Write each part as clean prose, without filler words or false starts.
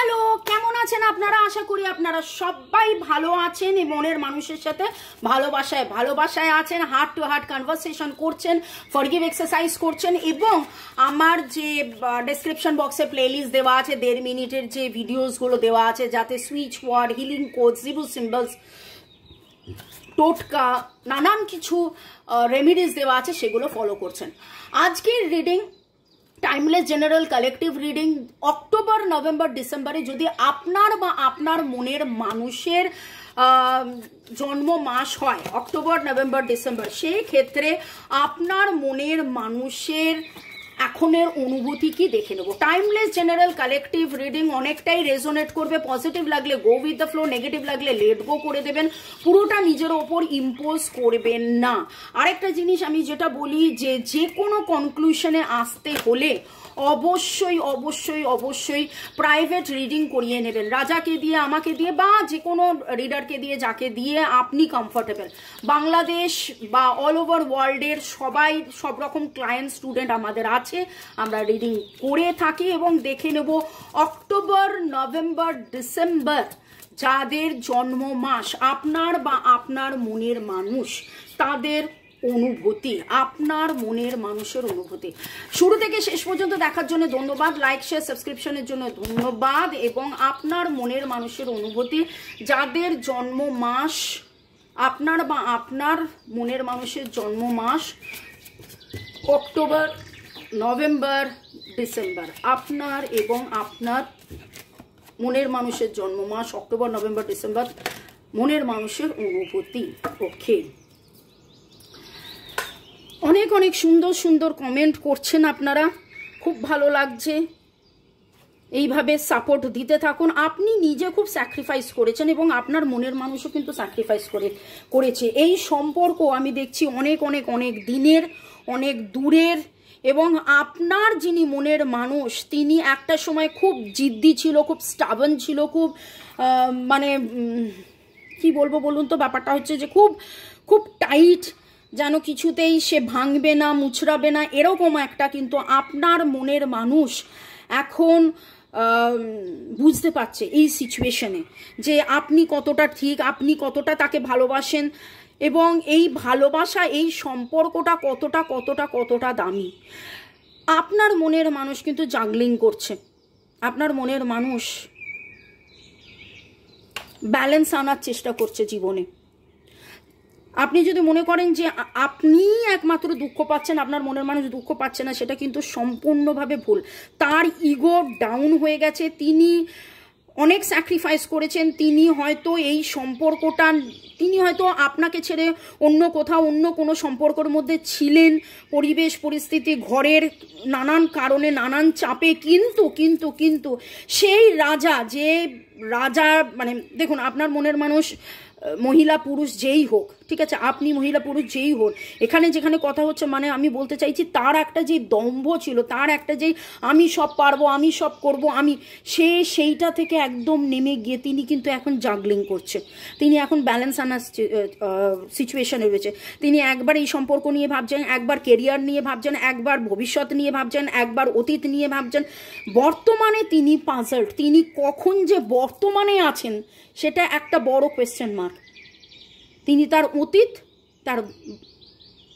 Hello, কেমন আছেন আপনারা? আশা করি আপনারা সবাই ভালো আছেন, এই মনের মানুষের সাথে ভালোবাসায় আছেন, হার্ট টু হার্ট কনভারসেশন করছেন, ফরগিভ এক্সারসাইজ করছেন। এবং আমার যে ডেসক্রিপশন বক্সে প্লেলিস্ট দেওয়া আছে, 1.5 মিনিটের যে ভিডিওসগুলো দেওয়া আছে, যাতে switch word, healing code, zero symbols, টোটকা, নানান কিছু রেমিডিস দেওয়া আছে, সেগুলো ফলো করছেন। আজকের reading timeless general collective reading October, November, ডিসেম্বরে যদি আপনার বা আপনার মনের মানুষের জন্ম মাস হয় অক্টোবর, নভেম্বর, ডিসেম্বর, সেই ক্ষেত্রে আপনার মনের মানুষের এখনের অনুভূতি কি দেখে নেব। টাইমলেস জেনারেল কালেকটিভ রিডিং অনেকটাই রেজোনেট করবে। পজিটিভ লাগলে go with the flow, negative লাগলে লেট গো করে দেবেন, পুরোটা নিজের ওপর ইম্পোজ করবেন না। আরেকটা জিনিস আমি যেটা বলি, যে কোনো কনক্লুশনে আসতে হলে অবশ্যই অবশ্যই অবশ্যই প্রাইভেট রিডিং করিয়ে নেবেন, রাজাকে দিয়ে, আমাকে দিয়ে, বা যে কোনো রিডারকে দিয়ে, যাকে দিয়ে আপনি কমফোর্টেবল। বাংলাদেশ বা অল ওভার ওয়ার্ল্ডের সব রকম ক্লায়েন্ট, স্টুডেন্ট আমাদের আছে, আমরা রিডিং করে থাকি। এবং দেখে নেব অক্টোবর, নভেম্বর, ডিসেম্বর যাদের জন্ম মাস, আপনার বা আপনার মনের মানুষ, তাদের অনুভূতি, আপনার মনের মানুষের অনুভূতি। শুরু থেকে শেষ পর্যন্ত দেখার জন্য ধন্যবাদ, লাইক শেয়ার সাবস্ক্রিপশনের জন্য ধন্যবাদ। এবং আপনার মনের মানুষের অনুভূতি যাদের জন্ম মাস, আপনার বা আপনার মনের মানুষের জন্ম মাস অক্টোবর, নভেম্বর, ডিসেম্বর, আপনার এবং আপনার মনের মানুষের জন্ম মাস অক্টোবর, নভেম্বর, ডিসেম্বর, মনের মানুষের অনুভূতি। ওকে, অনেক অনেক সুন্দর সুন্দর কমেন্ট করছেন আপনারা, খুব ভালো লাগছে। এইভাবে সাপোর্ট দিতে থাকুন। আপনি নিজে খুব স্যাক্রিফাইস করেছেন এবং আপনার মনের মানুষও কিন্তু স্যাক্রিফাইস করেছে। এই সম্পর্ক আমি দেখছি অনেক অনেক অনেক দিনের, অনেক দূরের। এবং আপনার যিনি মনের মানুষ, তিনি একটা সময় খুব জিদ্দি ছিল, খুব স্টাবন ছিল, খুব মানে কি বলবো বলুন তো, ব্যাপারটা হচ্ছে যে খুব খুব টাইট, যেন কিছুতেই সে ভাঙবে না, মুচড়াবে না, এরকম একটা। কিন্তু আপনার মনের মানুষ এখন বুঝতে পারছে এই সিচুয়েশনে যে আপনি কতটা ঠিক, আপনি কতটা তাকে ভালোবাসেন, এবং এই ভালোবাসা, এই সম্পর্কটা কতটা কতটা কতটা দামি। আপনার মনের মানুষ কিন্তু জাগলিং করছে, আপনার মনের মানুষ ব্যালেন্স আনার চেষ্টা করছে জীবনে। আপনি যদি মনে করেন যে আপনি একমাত্র দুঃখ পাচ্ছেন, আপনার মনের মানুষ দুঃখ পাচ্ছে না, সেটা কিন্তু সম্পূর্ণভাবে ভুল। তার ইগো ডাউন হয়ে গেছে, তিনি অনেক স্যাক্রিফাইস করেছেন, তিনি হয়তো এই সম্পর্কটা, তিনি হয়তো আপনাকে ছেড়ে অন্য কোথাও, অন্য কোনো সম্পর্কের মধ্যে ছিলেন, পরিবেশ পরিস্থিতি, ঘরের নানান কারণে, নানান চাপে। কিন্তু কিন্তু কিন্তু সেই রাজা, যে রাজা, মানে দেখুন, আপনার মনের মানুষ মহিলা পুরুষ যেই হোক, ঠিক আছে, আপনি মহিলা পুরুষ যেই হোক, এখানে যেখানে কথা হচ্ছে, মানে আমি বলতে চাইছি, তার একটা যে দম্ভ ছিল, তার একটা যে আমি সব পারবো, আমি সব করব, সেইটা থেকে একদম নেমে গিয়ে তিনি কিন্তু এখন জাগলিং করছে। তিনি এখন ব্যালেন্স আনার সিচুয়েশনে রয়েছে। তিনি একবার এই সম্পর্ক নিয়ে ভাবছেন, একবার কেরিয়ার নিয়ে ভাবছেন, একবার ভবিষ্যৎ নিয়ে ভাবছেন, একবার অতীত নিয়ে ভাবছেন। বর্তমানে তিনি পাজলড, তিনি কখন যে বর্তমানে আছেন সেটা একটা বড় কোয়েশ্চেন মার্ক। তিনি তার অতীত, তার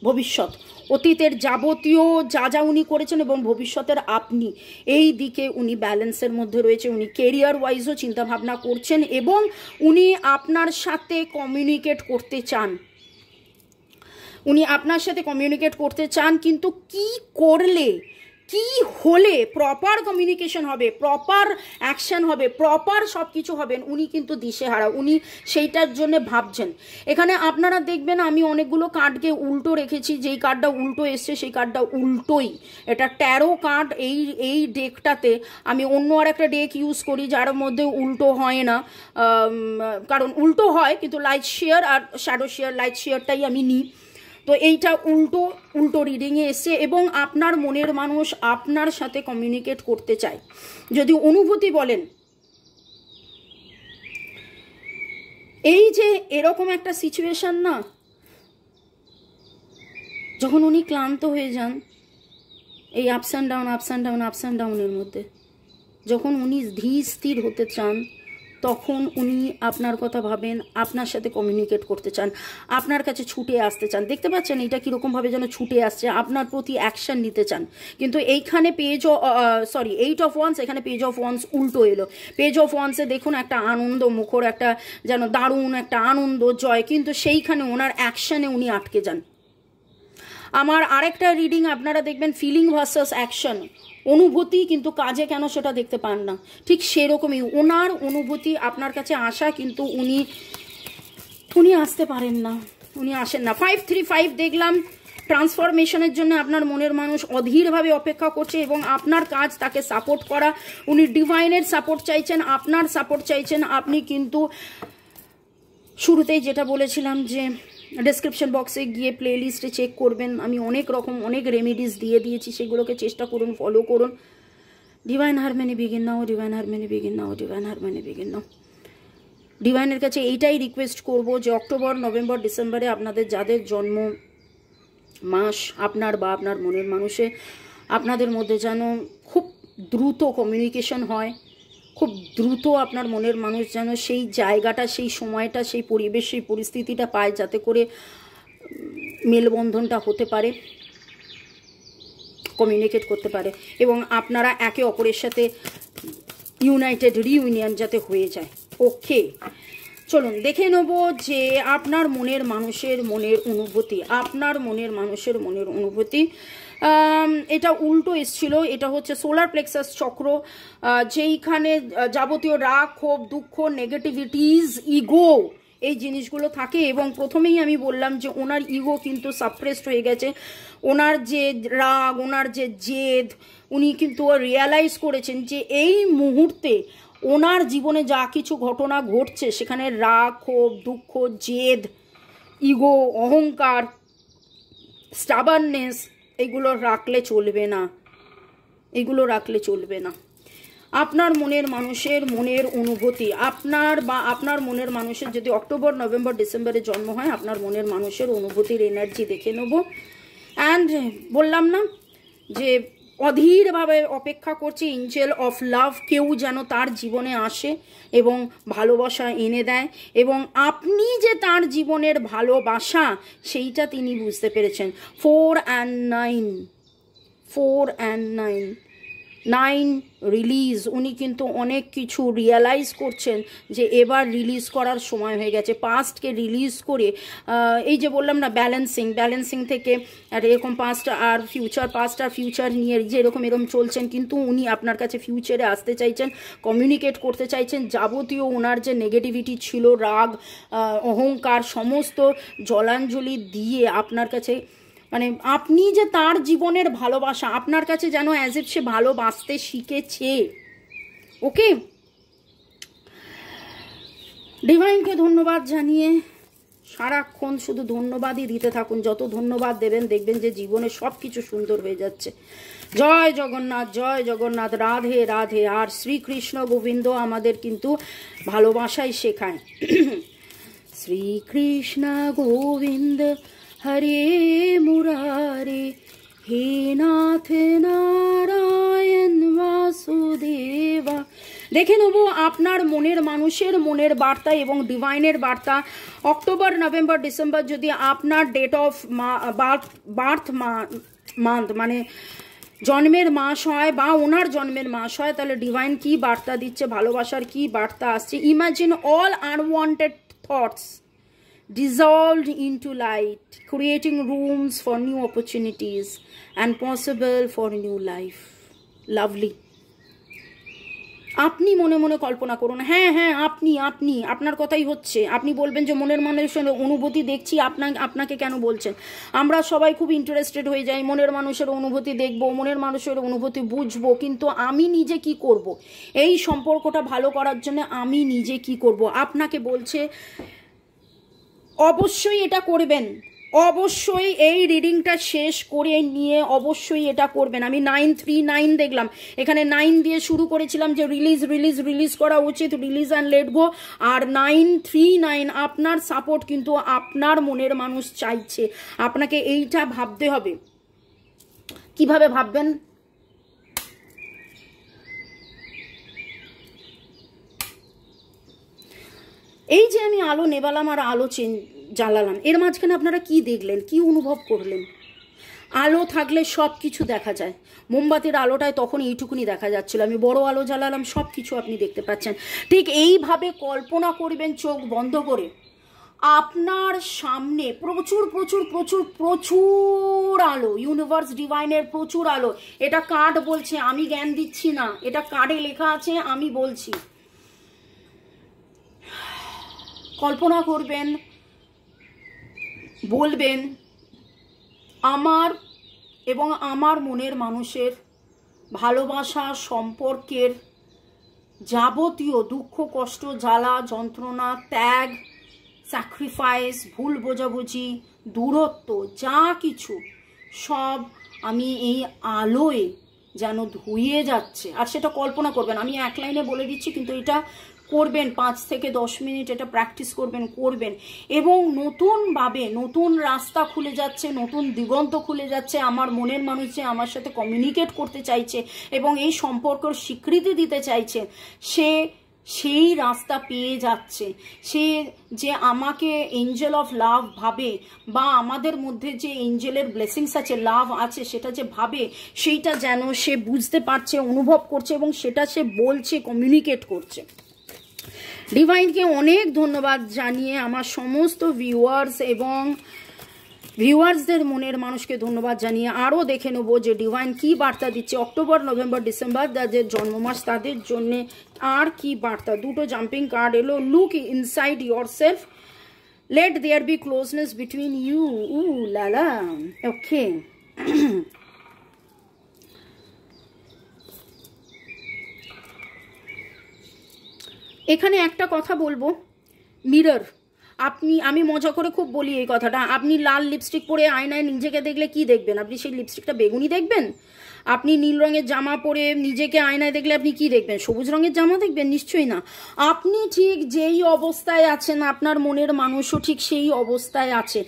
ভবিষ্যৎ, অতীতের যাবতীয় যা যা উনি করেছেন এবং ভবিষ্যতের আপনি, এই দিকে উনি ব্যালেন্সের মধ্যে রয়েছে। উনি কেরিয়ার ওয়াইজও চিন্তাভাবনা করছেন এবং উনি আপনার সাথে কমিউনিকেট করতে চান, উনি আপনার সাথে কমিউনিকেট করতে চান। কিন্তু কি করলে, কি হলে প্রপার কমিউনিকেশন হবে, প্রপার অ্যাকশন হবে, প্রপার সব কিছু হবেন, উনি কিন্তু দিশেহারা, উনি সেইটার জন্য ভাবছেন। এখানে আপনারা দেখবেন আমি অনেকগুলো কার্ডকে উল্টো রেখেছি, যেই কার্ডটা উল্টো এসছে সেই কার্ডটা উল্টোই, এটা ট্যারো কার্ড। এই ডেকটাতে আমি অন্য আর একটা ডেক ইউজ করি যার মধ্যে উল্টো হয় না, কারণ উল্টো হয় কিন্তু লাইট শেয়ার আর শ্যাডো শেয়ার, লাইট শেয়ারটাই আমি নিই। তো এইটা উল্টো উল্টো রিডিংয়ে এসছে এবং আপনার মনের মানুষ আপনার সাথে কমিউনিকেট করতে চায়। যদি অনুভূতি বলেন, এই যে এরকম একটা সিচুয়েশন না, যখন উনি ক্লান্ত হয়ে যান এই ups and down, ups and down, ups and ডাউনের মধ্যে, যখন উনি ধীর স্থির হতে চান তখন উনি আপনার কথা ভাবেন, আপনার সাথে কমিউনিকেট করতে চান, আপনার কাছে ছুটে আসতে চান। দেখতে পাচ্ছেন এটা কীরকমভাবে যেন ছুটে আসছে, আপনার প্রতি অ্যাকশান নিতে চান। কিন্তু এইখানে এইট অফ ওয়ান্স, এখানে পেজ অফ ওয়ান্স উল্টো এলো। পেজ অফ ওয়ান্সে দেখুন একটা আনন্দ মুখর, একটা যেন দারুণ একটা আনন্দ জয়, কিন্তু সেইখানে ওনার অ্যাকশানে উনি আটকে যান। আমার আরেকটা রিডিং আপনারা দেখবেন ফিলিং ভার্সাস অ্যাকশন, অনুভূতি কিন্তু কাজে কেন সেটা দেখতে পান না, ঠিক সেরকমই ওনার অনুভূতি আপনার কাছে আসা, কিন্তু উনি আসতে পারেন না, উনি আসেন না। 535 দেখলাম ট্রান্সফরমেশনের জন্য আপনার মনের মানুষ অধীরভাবে অপেক্ষা করছে এবং আপনার কাজ তাকে সাপোর্ট করা। উনি ডিভাইনের সাপোর্ট চাইছেন, আপনার সাপোর্ট চাইছেন। আপনি কিন্তু শুরুতেই যেটা বলেছিলাম যে ডেসক্রিপশন বক্সে গিয়ে প্লে লিস্টে চেক করবেন, আমি অনেক রেমেডিস দিয়ে দিয়েছি, সেগুলোকে চেষ্টা করুন, ফলো করুন। Divine harmony begin now, divine harmony begin now, divine harmony begin now. ডিভাইনের কাছে এইটাই রিকোয়েস্ট করব যে অক্টোবর, নভেম্বর, ডিসেম্বরে আপনাদের যাদের জন্ম মাস, আপনার বা আপনার মনের মানুষে আপনাদের মধ্যে যেন খুব দ্রুত কমিউনিকেশন হয়, খুব দ্রুত আপনার মনের মানুষ যেন সেই জায়গাটা, সেই সময়টা, সেই পরিবেশ, সেই পরিস্থিতিটা পায়, যাতে করে মেলবন্ধনটা হতে পারে, কমিউনিকেট করতে পারে এবং আপনারা একে অপরের সাথে ইউনাইটেড রিইউনিয়ন যাতে হয়ে যায়। ওকে, চলুন দেখে নেব যে আপনার মনের মানুষের মনের অনুভূতি, আপনার মনের মানুষের মনের অনুভূতি। এটা উল্টো এসছিল, এটা হচ্ছে সোলার প্লেক্সাস চক্র, যেইখানে যাবতীয় রাগ, ক্ষোভ, দুঃখ, নেগেটিভিটিস, ইগো, এই জিনিসগুলো থাকে। এবং প্রথমেই আমি বললাম যে ওনার ইগো কিন্তু সাপ্রেসড হয়ে গেছে, ওনার যে রাগ, ওনার যে জেদ, উনি কিন্তু রিয়ালাইজ করেছেন যে এই মুহূর্তে ওনার জীবনে যা কিছু ঘটনা ঘটছে সেখানে রাগ, ক্ষোভ, দুঃখ, জেদ, ইগো, অহংকার, স্টাবারনেস, এগুলো রাখলে চলবে না, এগুলো রাখলে চলবে না। আপনার মনের মানুষের মনের অনুভূতি, আপনার মনের মানুষের যদি অক্টোবর, নভেম্বর, ডিসেম্বরে জন্ম হয়, আপনার মনের মানুষের অনুভূতির এনার্জি দেখে নেব। অ্যান্ড বললাম না যে অধীরভাবে অপেক্ষা করছে এঞ্জেল অফ লাভ, কেউ যেন তার জীবনে আসে এবং ভালোবাসা এনে দেয়, এবং আপনি যে তার জীবনের ভালোবাসা সেইটা তিনি বুঝতে পেরেছেন। 4 and 9 রিলিজ, উনি কিন্তু অনেক কিছু রিয়ালাইজ করছেন যে এবার রিলিজ করার সময় হয়ে গেছে। পাস্টকে রিলিজ করে, এই যে বললাম না ব্যালেন্সিং থেকে আর এরকম পাস্ট আর ফিউচার নিয়ে এরকম চলছেন, কিন্তু উনি আপনার কাছে ফিউচারে আসতে চাইছেন, কমিউনিকেট করতে চাইছেন। যাবতীয় ওনার যে নেগেটিভিটি ছিল, রাগ, অহংকার, সমস্ত জলাঞ্জলি দিয়ে আপনার কাছে, মানে আপনি যে তার জীবনের ভালোবাসা, আপনার কাছে যেন অ্যাজ ইফ সে ভালোবাসতে শিখেছে। ওকে, ডিভাইনকে ধন্যবাদ জানিয়ে সারাক্ষণ শুধু ধন্যবাদই দিতে থাকুন। যত ধন্যবাদ দেবেন দেখবেন যে জীবনে সব কিছু সুন্দর হয়ে যাচ্ছে। জয় জগন্নাথ, জয় জগন্নাথ, রাধে রাধে। আর শ্রীকৃষ্ণ গোবিন্দ আমাদের কিন্তু ভালোবাসাই শেখায়। শ্রীকৃষ্ণ গোবিন্দ হরে মুরারে, হে নাথ নারায়ণ বাসুদেবা। দেখে নেব আপনার মনের মানুষের মনের বার্তা এবং ডিভাইনের বার্তা। অক্টোবর, নভেম্বর, ডিসেম্বর যদি আপনার ডেট অফ বার্থ মান্থ মানে জন্মের মাস হয় বা ওনার জন্মের মাস হয়, তাহলে ডিভাইন কি বার্তা দিচ্ছে, ভালোবাসার কি বার্তা আসছে। Imagine all unwanted thoughts dissolved into light, creating rooms for new opportunities and possible for new life. Lovely. আপনি মনে মনে কল্পনা করুন, হ্যাঁ আপনি আপনার কথাই হচ্ছে। আপনি বলবেন যে মনের মানুষের অনুভূতি দেখছি, আপনাকে কেন বলছেন। আমরা সবাই খুব ইন্টারেস্টেড হয়ে যাই, মনের মানুষের অনুভূতি দেখব, মনের মানুষের অনুভূতি বুঝবো, কিন্তু আমি নিজে কি করব, এই সম্পর্কটা ভালো করার জন্য আমি নিজে কি করব। আপনাকে বলছে অবশ্যই এটা করবেন, অবশ্যই এই রিডিংটা শেষ করে নিয়ে অবশ্যই এটা করবেন। আমি 939 দেখলাম, এখানে 9 দিয়ে শুরু করেছিলাম যে রিলিজ করা উচিত, রিলিজ অ্যান্ড লেট গো। আর 939 আপনার সাপোর্ট কিন্তু আপনার মনের মানুষ চাইছে। আপনাকে এইটা ভাবতে হবে। কিভাবে ভাববেন? এই যে আমি আলো নেবালাম আর আলো জ্বালালাম, এর মাঝখানে আপনারা কি দেখলেন, কি অনুভব করলেন? আলো থাকলে সব কিছু দেখা যায়। মোমবাতির আলোটায় তখন এইটুকুনি দেখা যাচ্ছিল, আমি বড় আলো জ্বালালাম, সব কিছু আপনি দেখতে পাচ্ছেন। ঠিক এইভাবে কল্পনা করবেন চোখ বন্ধ করে, আপনার সামনে প্রচুর প্রচুর প্রচুর প্রচুর আলো, ইউনিভার্স ডিভাইনের প্রচুর আলো। এটা কার্ড বলছে, আমি জ্ঞান দিচ্ছি না, এটা কার্ডে লেখা আছে, আমি বলছি। কল্পনা করবেন, বলবেন আমার এবং আমার মনের মানুষের ভালোবাসা সম্পর্কের যাবতীয় দুঃখ, কষ্ট, জ্বালা, যন্ত্রণা, ত্যাগ, স্যাক্রিফাইস, ভুল বোঝাবুঝি, দূরত্ব, যা কিছু সব আমি এই আলোয় যেন ধুয়ে যাচ্ছে। আর সেটা কল্পনা করবেন, আমি এক লাইনে বলে দিচ্ছি, কিন্তু এটা করবেন 5 থেকে 10 মিনিট, এটা প্র্যাকটিস করবেন এবং নতুনভাবে নতুন রাস্তা খুলে যাচ্ছে, নতুন দিগন্ত খুলে যাচ্ছে। আমার মনের মানুষ যে আমার সাথে কমিউনিকেট করতে চাইছে এবং এই সম্পর্কের স্বীকৃতি দিতে চাইছে, সেই রাস্তা পেয়ে যাচ্ছে। সে যে আমাকে এঞ্জেল অফ লাভ ভাবে, বা আমাদের মধ্যে যে এঞ্জেলের ব্লেসিংস আছে, লাভ আছে, সেটা যে ভাবে, সেইটা যেন সে বুঝতে পারছে, অনুভব করছে এবং সেটা সে বলছে, কমিউনিকেট করছে। ডিভাইনকে অনেক ধন্যবাদ জানিয়ে আমার সমস্ত ভিউয়ার্সদের মনের মানুষকে ধন্যবাদ জানিয়ে আরও দেখে নেবো যে ডিভাইন কি বার্তা দিচ্ছে অক্টোবর, নভেম্বর, ডিসেম্বর যাদের জন্মমাস তাদের জন্য আর কি বার্তা। দুটো জাম্পিং কার্ড এলো। Look inside yourself, let there be closeness between you. Lala, okay. এখানে একটা কথা বলবো, মিরর। আমি মজা করে খুব বলি এই কথাটা, আপনি লাল লিপস্টিক পরে আয়নায় নিজেকে দেখলে কি দেখবেন? আপনি সেই লিপস্টিকটা বেগুনি দেখবেন? আপনি নীল রঙের জামা পরে নিজেকে আয়নায় দেখলে আপনি কি দেখবেন? সবুজ রঙের জামা দেখবেন? নিশ্চয়ই না। আপনি ঠিক যেই অবস্থায় আছেন, আপনার মনের মানুষও ঠিক সেই অবস্থায় আছে।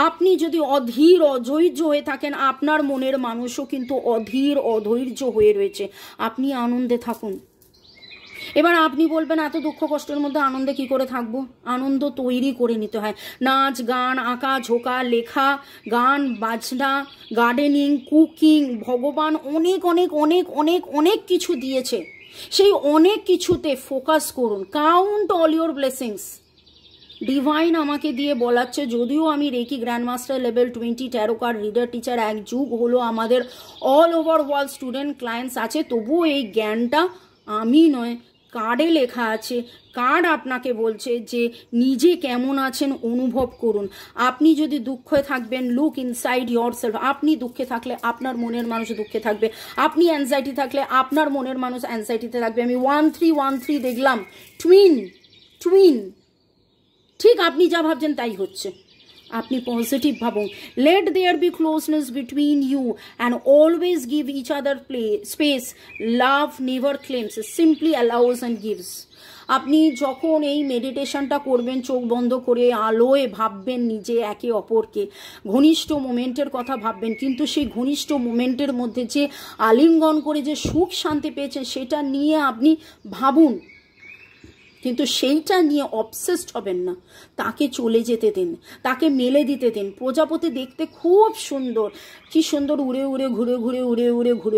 আপনি যদি অধীর অধৈর্য হয়ে থাকেন, আপনার মনের মানুষও কিন্তু অধীর অধৈর্য হয়ে রয়েছে। আপনি আনন্দে থাকুন। এবার আপনি বলবেন এত দুঃখ কষ্টের মধ্যে আনন্দে কি করে থাকবো? আনন্দ তৈরি করে নিতে হয়। নাচ, গান, আঁকা, ঝোঁকা, লেখা, গান বাজনা, গার্ডেনিং, কুকিং, ভগবান অনেক অনেক অনেক অনেক অনেক কিছু দিয়েছে। সেই অনেক কিছুতে ফোকাস করুন। Count all your blessings. Divine আমাকে দিয়ে বলাচ্ছে, যদিও আমি reiki grandmaster level 20 tarot card reader teacher, এক যুগ হলো আমাদের all over world student clients আছে, তবুও এই জ্ঞানটা আমি নয়, কার্ডে লেখা আছে। কার্ড আপনাকে বলছে যে নিজে কেমন আছেন অনুভব করুন। আপনি যদি দুঃখে থাকবেন, লুক ইনসাইড ইয়োর সেলফ। আপনি দুঃখে থাকলে আপনার মনের মানুষ দুঃখে থাকবে। আপনি অ্যাংজাইটি থাকলে আপনার মনের মানুষ অ্যাংজাইটিতে থাকবে। আমি 1313 দেখলাম, টুইন। ঠিক আপনি যা ভাবছেন তাই হচ্ছে। আপনি পজিটিভ ভাবুন। Let there be closeness between you and always give each other space. Love never claims, simply allows and gives. আপনি যখন এই মেডিটেশনটা করবেন, চোখ বন্ধ করে আলোয় ভাববেন নিজে একে অপরকে, ঘনিষ্ঠ মোমেন্টের কথা ভাববেন, কিন্তু সেই ঘনিষ্ঠ মোমেন্টের মধ্যে যে আলিঙ্গন করে যে সুখ শান্তি পেয়েছেন সেটা নিয়ে আপনি ভাবুন, কিন্তু সেইটা নিয়ে অবসেসড হবেন না। তাকে চলে যেতে দিন, তাকে মেলে দিতে দিন। প্রজাপতি দেখতে খুব সুন্দর, কি সুন্দর উড়ে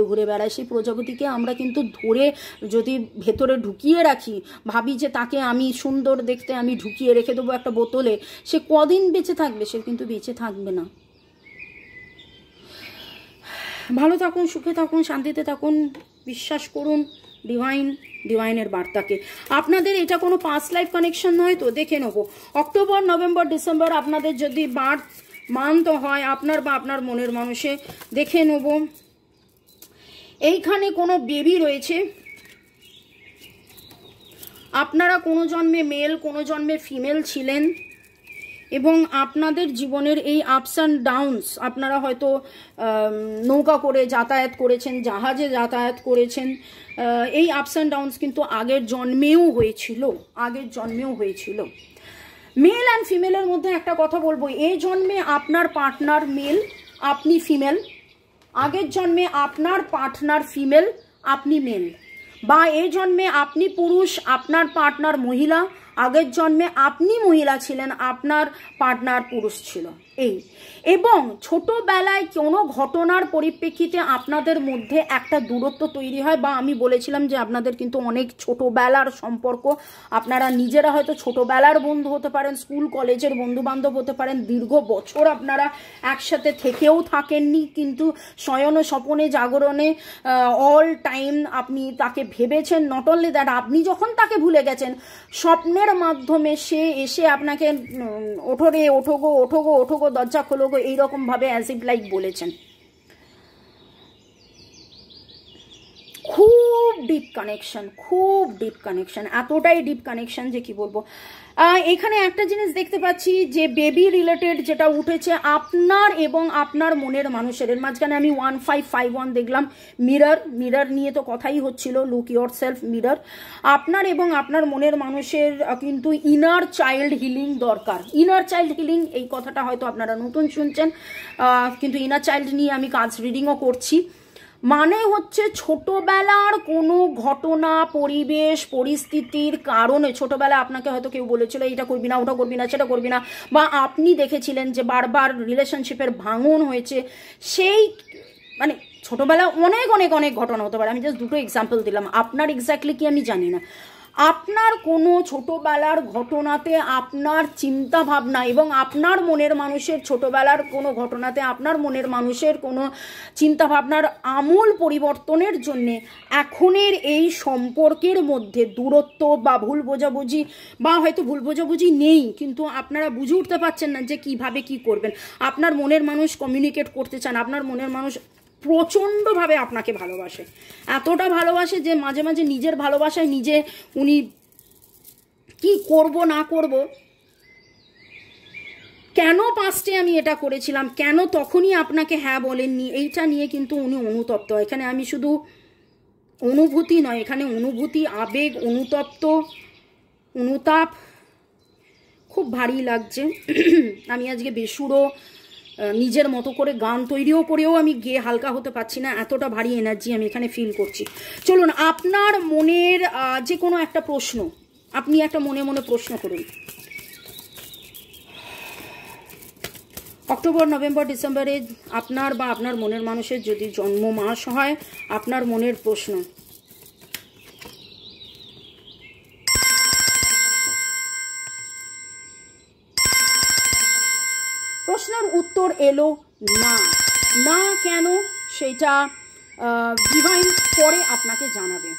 ঘুরে বেড়ায়। সেই প্রজাপতিকে আমরা কিন্তু ধরে যদি ভেতরে ঢুকিয়ে রাখি, ভাবি যে তাকে আমি সুন্দর দেখতে, আমি ঢুকিয়ে রেখে দেবো একটা বোতলে, সে কদিন বেঁচে থাকবে? সে কিন্তু বেঁচে থাকবে না। ভালো থাকুন, সুখে থাকুন, শান্তিতে থাকুন, বিশ্বাস করুন ডিভাইনের বার্তাকে। আপনাদের এটা কোনো পাস্ট লাইফ কানেকশন নয় তো? দেখে নেবো অক্টোবর, নভেম্বর, ডিসেম্বর আপনাদের যদি বার্থ মান্থ হয় আপনার বা আপনার মনের মানুষে, দেখে নেব। এইখানে কোনো বেবি রয়েছে। আপনারা কোনো জন্মে মেল, কোনো জন্মে ফিমেল ছিলেন এবং আপনাদের জীবনের এই আপস অ্যান্ড ডাউনস, আপনারা হয়তো নৌকা করে যাতায়াত করেছেন, জাহাজে যাতায়াত করেছেন, এই আপস অ্যান্ড ডাউনস কিন্তু আগের জন্মেও হয়েছিল। মেল অ্যান্ড ফিমেলের মধ্যে একটা কথা বলবো, এই জন্মে আপনার পার্টনার মেল, আপনি ফিমেল। আগের জন্মে আপনার পার্টনার ফিমেল, আপনি মেল। বা এই জন্মে আপনি পুরুষ, আপনার পার্টনার মহিলা, আগের জন্মে আপনি মহিলা ছিলেন, আপনার পার্টনার পুরুষ ছিল এই। এবং ছোটবেলায় কোনো ঘটনার পরিপ্রেক্ষিতে আপনাদের মধ্যে একটা দূরত্ব তৈরি হয়, বা আমি বলেছিলাম যে আপনাদের কিন্তু অনেক ছোটবেলার সম্পর্ক, আপনারা নিজেরা হয়তো ছোটবেলার বন্ধু হতে পারেন, স্কুল কলেজের বন্ধু বান্ধব হতে পারেন, দীর্ঘ বছর আপনারা একসাথে থেকেও থাকেননি, কিন্তু শয়নে স্বপনে জাগরণে অল টাইম আপনি তাকে ভেবেছেন। নট অনলি দ্যাট, আপনি যখন তাকে ভুলে গেছেন, স্বপ্নের মাধ্যমে সে এসে আপনাকে ওঠো রে, ওঠো গো, ওঠো গো, ওঠো গো, দরজা খোলো গো, এইরকম ভাবে অ্যাজ ইট লাইক বলেছেন। খুব ডিপ কানেকশন, খুব ডিপ কানেকশন, এতটাই ডিপ কানেকশন যে কি বলবো। এখানে একটা জিনিস দেখতে পাচ্ছি যে বেবি রিলেটেড যেটা উঠেছে আপনার এবং আপনার মনের মানুষের মাঝখানে, আমি 1551 দেখলাম। মিরর নিয়ে তো কথাই হচ্ছিল, লুক ইয়োর সেলফ মিরর। আপনার এবং আপনার মনের মানুষের কিন্তু ইনার চাইল্ড হিলিং দরকার। ইনার চাইল্ড হিলিং এই কথাটা হয়তো আপনারা নতুন শুনছেন, কিন্তু ইনার চাইল্ড নিয়ে আমি কাজ রিডিংও করছি। মানে হচ্ছে ছোটবেলার কোনো ঘটনা, পরিবেশ, পরিস্থিতির কারণে ছোটবেলায় আপনাকে হয়তো কেউ বলেছিল এটা করবি না, ওটা করবি না, সেটা করবি না, বা আপনি দেখেছিলেন যে বারবার রিলেশনশিপের ভাঙন হয়েছে। সেই মানে ছোটবেলায় অনেক অনেক অনেক ঘটনা হতে পারে, আমি জাস্ট দুটো এক্সাম্পল দিলাম। আপনার এক্স্যাক্টলি কি আমি জানি না। আপনার কোনো ছোটবেলার ঘটনাতে আপনার চিন্তা ভাবনা এবং আপনার মনের মানুষের ছোটবেলার কোনো ঘটনাতে আপনার মনের মানুষের কোনো চিন্তা ভাবনার আমূল পরিবর্তনের জন্যে এখনের এই সম্পর্কের মধ্যে দূরত্ব বা ভুল বোঝাবুঝি, বা হয়তো ভুল বোঝাবুঝি নেই কিন্তু আপনারা বুঝে উঠতে পারছেন না যে কিভাবে কি করবেন। আপনার মনের মানুষ কমিউনিকেট করতে চান, আপনার মনের মানুষ প্রচণ্ডভাবে আপনাকে ভালোবাসে, এতটা ভালোবাসে যে মাঝে মাঝে নিজের ভালোবাসায় নিজে উনি কি করব না করব, কেন পাস্টে আমি এটা করেছিলাম, কেন তখনই আপনাকে হ্যাঁ বলেননি, এইটা নিয়ে কিন্তু উনি অনুতপ্ত। এখানে আমি শুধু অনুভূতি নয়, এখানে অনুভূতি, আবেগ, অনুতাপ খুব ভারী লাগছে। আমি আজকে বেসুরো নিজের মতো করে গান তৈরিও করেও আমি গেয়ে হালকা হতে পারছি না, এতটা ভারী এনার্জি আমি এখানে ফিল করছি। চলুন, আপনার মনের যে কোনো একটা প্রশ্ন আপনি একটা মনে মনে প্রশ্ন করুন। অক্টোবর, নভেম্বর, ডিসেম্বরে আপনার বা আপনার মনের মানুষের যদি জন্ম মাস হয়, আপনার মনের প্রশ্ন। প্রশ্নের উত্তর এলো না। না কেন সেটা ডিভাইন পরে আপনাকে জানাবে।